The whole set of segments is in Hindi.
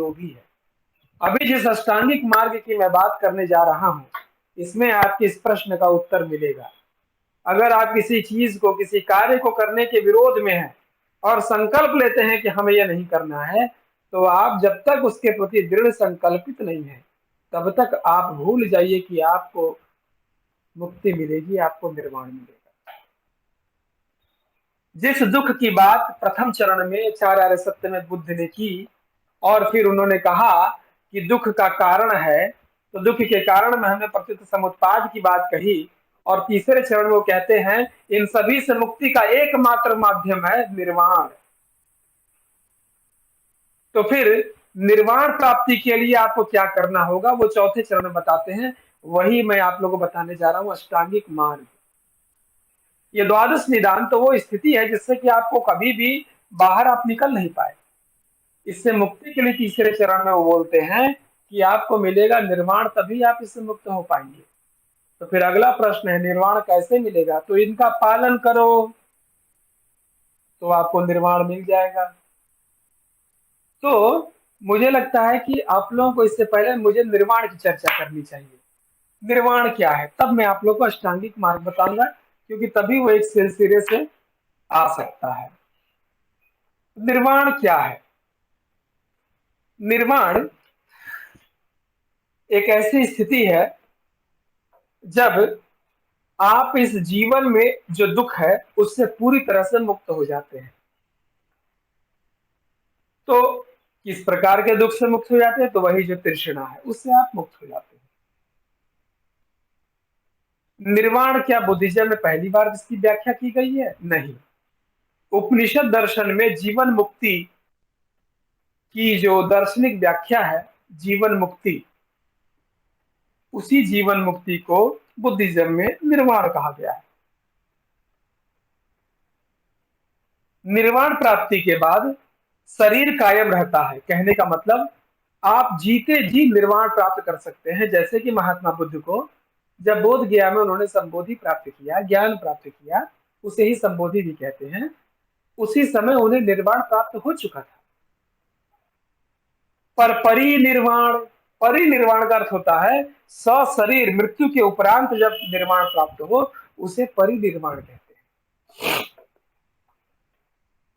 लोभी है। अभी जिस अष्टांगिक मार्ग की मैं बात करने जा रहा हूं, इसमें आपके इस प्रश्न का उत्तर मिलेगा। अगर आप किसी चीज को, किसी कार्य को करने के विरोध में हैं और संकल्प लेते हैं कि हमें यह नहीं करना है, तो आप जब तक उसके प्रति दृढ़ संकल्पित नहीं है, तब तक आप भूल जाइए कि आपको मुक्ति मिलेगी, आपको निर्वाण मिलेगा। जिस दुख की बात प्रथम चरण में चार आर्य सत्य में बुद्ध ने की, और फिर उन्होंने कहा कि दुख का कारण है, तो दुख के कारण में हमने प्रकृति समुत्पाद की बात कही, और तीसरे चरण में वो कहते हैं इन सभी से मुक्ति का एकमात्र माध्यम है निर्वाण। तो फिर निर्वाण प्राप्ति के लिए आपको क्या करना होगा, वो चौथे चरण में बताते हैं। वही मैं आप लोगों को बताने जा रहा हूं, अष्टांगिक मार्ग। ये द्वादश निदान तो वो स्थिति है जिससे कि आपको कभी भी बाहर आप निकल नहीं पाए। इससे मुक्ति के लिए तीसरे चरण में वो बोलते हैं कि आपको मिलेगा निर्वाण, तभी आप इससे मुक्त हो पाएंगे। तो फिर अगला प्रश्न है, निर्वाण कैसे मिलेगा? तो इनका पालन करो तो आपको निर्वाण मिल जाएगा। तो मुझे लगता है कि आप लोगों को इससे पहले मुझे निर्वाण की चर्चा करनी चाहिए। निर्वाण क्या है, तब मैं आप लोगों को अष्टांगिक मार्ग बताऊंगा, क्योंकि तभी वो एक सिलसिले से आ सकता है। निर्वाण क्या है? निर्वाण एक ऐसी स्थिति है जब आप इस जीवन में जो दुख है उससे पूरी तरह से मुक्त हो जाते हैं। तो किस प्रकार के दुख से मुक्त हो जाते हैं? तो वही जो तृष्णा है उससे आप मुक्त हो जाते हैं। निर्वाण क्या बुद्धिज्म में पहली बार इसकी व्याख्या की गई है? नहीं। उपनिषद दर्शन में जीवन मुक्ति की जो दार्शनिक व्याख्या है, जीवन मुक्ति, उसी जीवन मुक्ति को बुद्धिज्म में निर्वाण कहा गया है। निर्वाण प्राप्ति के बाद शरीर कायम रहता है। कहने का मतलब आप जीते जी निर्वाण प्राप्त कर सकते हैं। जैसे कि महात्मा बुद्ध को जब बोध गया में उन्होंने संबोधि प्राप्त किया, ज्ञान प्राप्त किया, उसे ही संबोधि भी कहते हैं, उसी समय उन्हें निर्वाण प्राप्त हो चुका था। पर परिनिर्वाण, परिनिर्वाण का अर्थ होता है सशरीर मृत्यु के उपरांत जब निर्वाण प्राप्त हो, उसे परिनिर्वाण कहते हैं।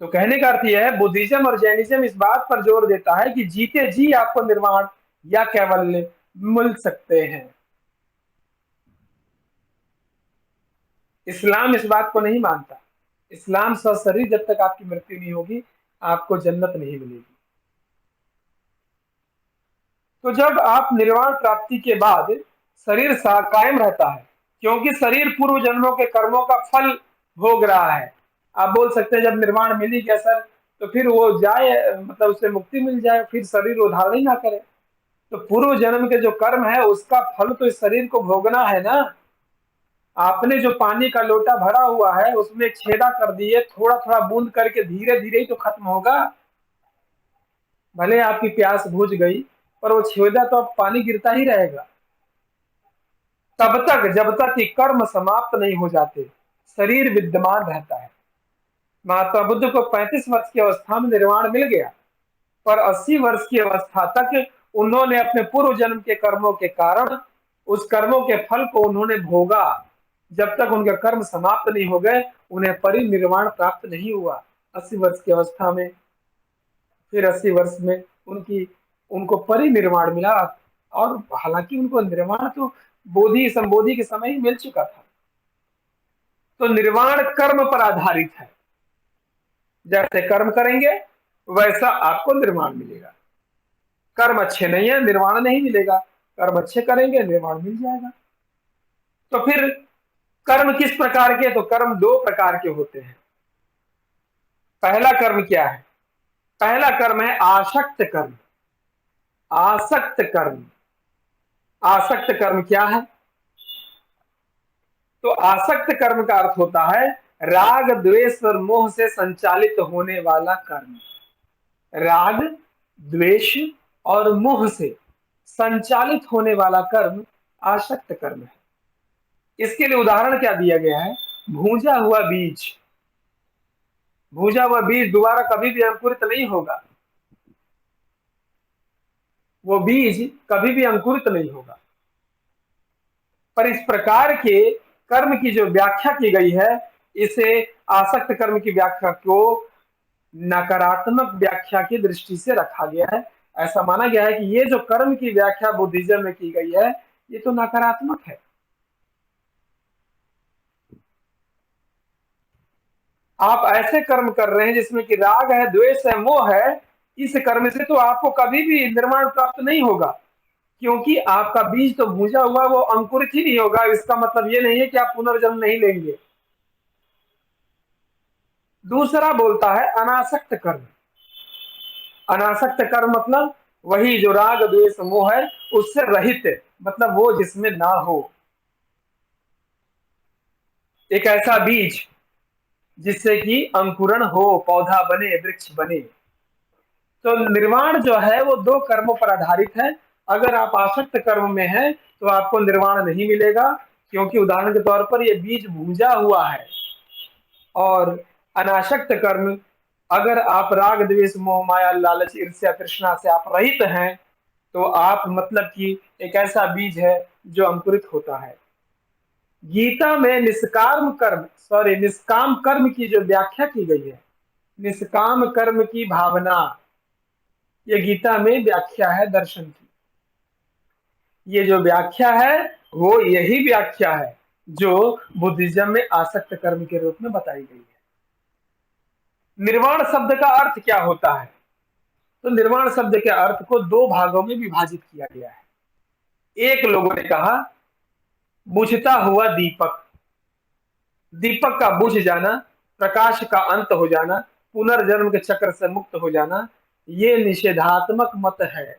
तो कहने का अर्थ यह है, बुद्धिज्म और जैनिज्म इस बात पर जोर देता है कि जीते जी आपको निर्वाण या कैवल्य मिल सकते हैं। इस्लाम इस बात को नहीं मानता। इस्लाम सशरीर जब तक आपकी मृत्यु नहीं होगी, आपको जन्नत नहीं मिलेगी। तो जब आप निर्वाण प्राप्ति के बाद शरीर कायम रहता है, क्योंकि शरीर पूर्व जन्मों के कर्मों का फल भोग रहा है। आप बोल सकते हैं जब निर्वाण मिल ही गया सर, तो फिर वो जाए, मतलब उसे मुक्ति मिल जाए, फिर शरीर वो धारण ही ना करे। तो पूर्व जन्म के जो कर्म है उसका फल तो इस शरीर को भोगना है ना। आपने जो पानी का लोटा भरा हुआ है उसमें छेदा कर दिए, थोड़ा थोड़ा बूंद करके धीरे धीरे ही तो खत्म होगा। भले आपकी प्यास बुझ गई, पर वो छेदा तो अब पानी गिरता ही रहेगा। तब तक जब तक कि कर्म समाप्त नहीं हो जाते, शरीर विद्यमान रहता है। महात्मा बुद्ध को 35 वर्ष की अवस्था में निर्वाण मिल गया, पर 80 वर्ष की अवस्था तक उन्होंने अपने पूर्व जन्म के कर्मों के कारण उस कर्मों के फल को उन्होंने भोगा। जब तक उनके कर्म समाप्त नहीं हो गए, उन्हें परिनिर्वाण प्राप्त नहीं हुआ। 80 वर्ष की अवस्था में, फिर 80 वर्ष में उनको परिनिर्वाण मिला। और हालांकि उनको निर्वाण तो बोधि संबोधि के समय ही मिल चुका था। तो निर्वाण कर्म पर आधारित है। जैसे कर्म करेंगे वैसा आपको निर्वाण मिलेगा। कर्म अच्छे नहीं है, निर्वाण नहीं मिलेगा। कर्म अच्छे करेंगे, निर्वाण मिल जाएगा। तो फिर कर्म किस प्रकार के? तो कर्म दो प्रकार के होते हैं। पहला कर्म क्या है? पहला कर्म है आसक्त कर्म। आसक्त कर्म, आसक्त कर्म क्या है? तो आसक्त कर्म का अर्थ होता है राग द्वेष और मोह से संचालित होने वाला कर्म। राग द्वेष और मोह से संचालित होने वाला कर्म आसक्त कर्म है। इसके लिए उदाहरण क्या दिया गया है? भूंजा हुआ बीज। भूंजा हुआ बीज दोबारा कभी भी अंकुरित नहीं होगा। वो बीज कभी भी अंकुरित नहीं होगा। पर इस प्रकार के कर्म की जो व्याख्या की गई है, इसे आसक्त कर्म की व्याख्या को नकारात्मक व्याख्या की दृष्टि से रखा गया है। ऐसा माना गया है कि ये जो कर्म की व्याख्या बुद्धिज्म में की गई है, ये तो नकारात्मक है। आप ऐसे कर्म कर रहे हैं जिसमें कि राग है, द्वेष है, मोह है, इस कर्म से तो आपको कभी भी निर्माण प्राप्त नहीं होगा, क्योंकि आपका बीज तो भूजा हुआ, वो अंकुरित ही नहीं होगा। इसका मतलब ये नहीं है कि आप पुनर्जन्म नहीं लेंगे। दूसरा बोलता है अनासक्त कर्म। अनासक्त कर्म मतलब वही जो राग द्वेष मोह है उससे रहित, मतलब वो जिसमें ना हो। एक ऐसा बीज जिससे कि अंकुरण हो, पौधा बने, वृक्ष बने। तो निर्वाण जो है वो दो कर्मों पर आधारित है। अगर आप आसक्त कर्म में हैं तो आपको निर्वाण नहीं मिलेगा, क्योंकि उदाहरण के तौर पर ये बीज भूंजा हुआ है। और अनासक्त कर्म, अगर आप राग द्वेष मोह माया लालच ईर्ष्या तृष्णा से आप रहित हैं, तो आप मतलब कि एक ऐसा बीज है जो अंकुरित होता है। गीता में निष्काम कर्म की जो व्याख्या की गई है, निष्काम कर्म की भावना, ये गीता में व्याख्या है दर्शन की। ये जो व्याख्या है वो यही व्याख्या है जो बुद्धिज्म में आसक्त कर्म के रूप में बताई गई है। निर्वाण शब्द का अर्थ क्या होता है? तो निर्वाण शब्द के अर्थ को दो भागों में विभाजित किया गया है। एक लोगों ने कहा बुझता हुआ दीपक, दीपक का बुझ जाना, प्रकाश का अंत हो जाना, पुनर्जन्म के चक्र से मुक्त हो जाना, ये निषेधात्मक मत है।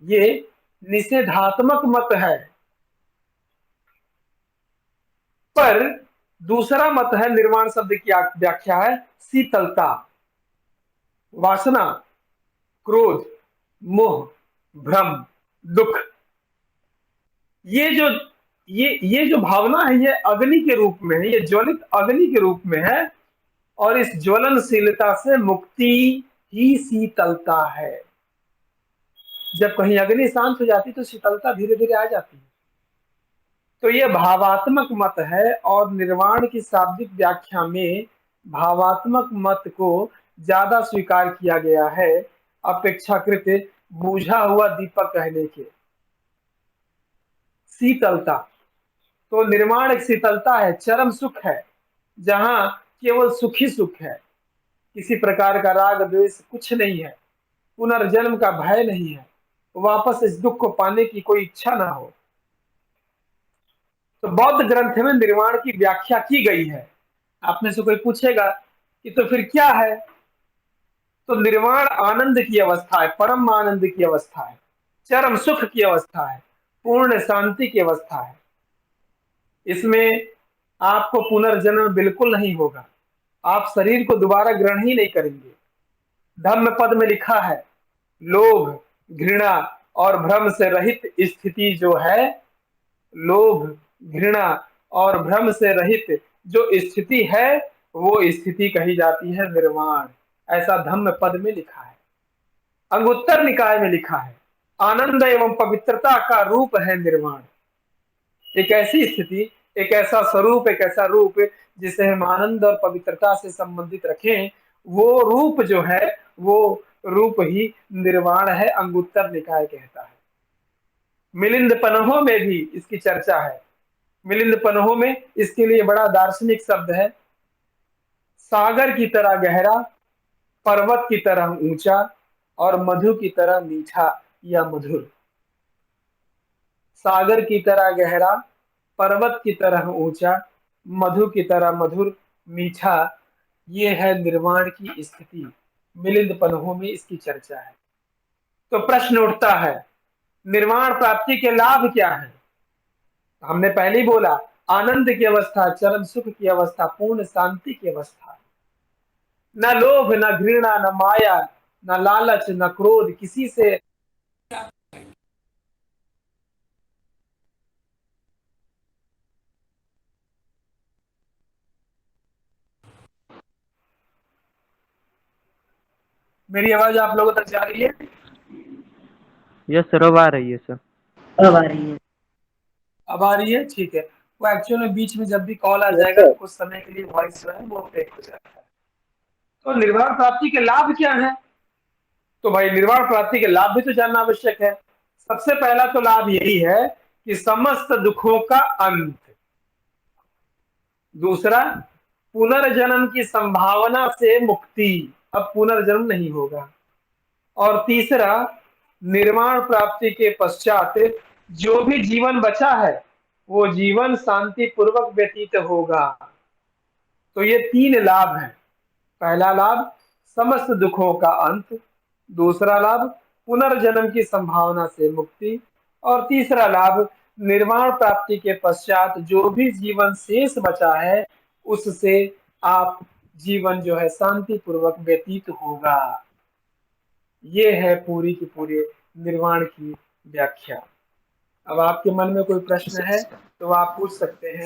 ये निषेधात्मक मत है। पर दूसरा मत है, निर्वाण शब्द की व्याख्या है शीतलता, वासना, क्रोध, मोह, भ्रम, दुख। ये जो ये जो भावना है, ये अग्नि के रूप में है, ये ज्वलित अग्नि के रूप में है। और इस ज्वलनशीलता से मुक्ति ही शीतलता है। जब कहीं अग्नि शांत हो जाती तो शीतलता धीरे धीरे आ जाती है। तो यह भावात्मक मत है, और निर्वाण की शाब्दिक व्याख्या में भावात्मक मत को ज्यादा स्वीकार किया गया है अपेक्षाकृत बुझा हुआ दीपक कहने के। शीतलता, तो निर्वाण एक शीतलता है, चरम सुख है, जहां केवल सुखी सुख है, किसी प्रकार का राग द्वेष कुछ नहीं है, पुनर्जन्म का भय नहीं है, वापस इस दुख को पाने की कोई इच्छा ना हो। तो बौद्ध ग्रंथ में निर्वाण की व्याख्या की गई है। आप में से कोई पूछेगा कि तो फिर क्या है? तो निर्वाण आनंद की अवस्था है, परम आनंद की अवस्था है, चरम सुख की अवस्था है, पूर्ण शांति की अवस्था है। इसमें आपको पुनर्जन्म बिल्कुल नहीं होगा, आप शरीर को दोबारा ग्रहण ही नहीं करेंगे। धम्म पद में लिखा है, लोभ, घृणा और भ्रम से रहित स्थिति जो है, लोभ, घृणा और भ्रम से रहित जो स्थिति है, वो स्थिति कही जाती है निर्वाण। ऐसा धम्म पद में लिखा है। अंगुत्तर निकाय में लिखा है, आनंद एवं पवित्रता का रूप है निर्वाण। एक ऐसी स्थिति, एक ऐसा स्वरूप, एक ऐसा रूप जिसे हम आनंद और पवित्रता से संबंधित रखें, वो रूप जो है वो रूप ही निर्वाण है, अंगुत्तर निकाय कहता है। मिलिंद पन्हों में भी इसकी चर्चा है। मिलिंद पन्हों में इसके लिए बड़ा दार्शनिक शब्द है, सागर की तरह गहरा, पर्वत की तरह ऊंचा और मधु की तरह मीठा या मधुर। सागर की तरह गहरा, पर्वत की तरह ऊंचा, मधु की तरह मधुर, मीठा, ये है निर्वाण की स्थिति। मिलिंद पन्हों में इसकी चर्चा है। तो प्रश्न उठता है, निर्वाण प्राप्ति के लाभ क्या है? हमने पहले ही बोला, आनंद की अवस्था, चरम सुख की अवस्था, पूर्ण शांति की अवस्था। न लोभ, न घृणा, न माया, न लालच, न क्रोध, किसी से। मेरी आवाज आप लोगों तक जा रही है? यस सर, अब आ रही है सर। अब आ रही है। अब आ रही है, ठीक है। वो एक्चुअल में बीच में जब भी कॉल आ जाएगा तो कुछ समय के लिए वॉइस जो है वो ब्रेक हो जाएगा। तो निर्वाण प्राप्ति के लाभ क्या है? तो भाई निर्वाण प्राप्ति के लाभ भी तो जानना आवश्यक है। सबसे पहला तो लाभ यही है कि समस्त दुखों का अंत। दूसरा, पुनर्जन्म की संभावना से मुक्ति, अब पुनर्जन्म नहीं होगा। और तीसरा, निर्वाण प्राप्ति के पश्चात जो भी जीवन बचा है वो जीवन शांति पूर्वक व्यतीत होगा। तो ये तीन लाभ हैं। पहला लाभ समस्त दुखों का अंत, दूसरा लाभ पुनर्जन्म की संभावना से मुक्ति, और तीसरा लाभ निर्वाण प्राप्ति के पश्चात जो भी जीवन शेष बचा है उससे आप जीवन जो है शांति पूर्वक व्यतीत होगा। ये है पूरी की पूरी निर्वाण की व्याख्या। अब आपके मन में कोई प्रश्न है तो आप पूछ सकते हैं।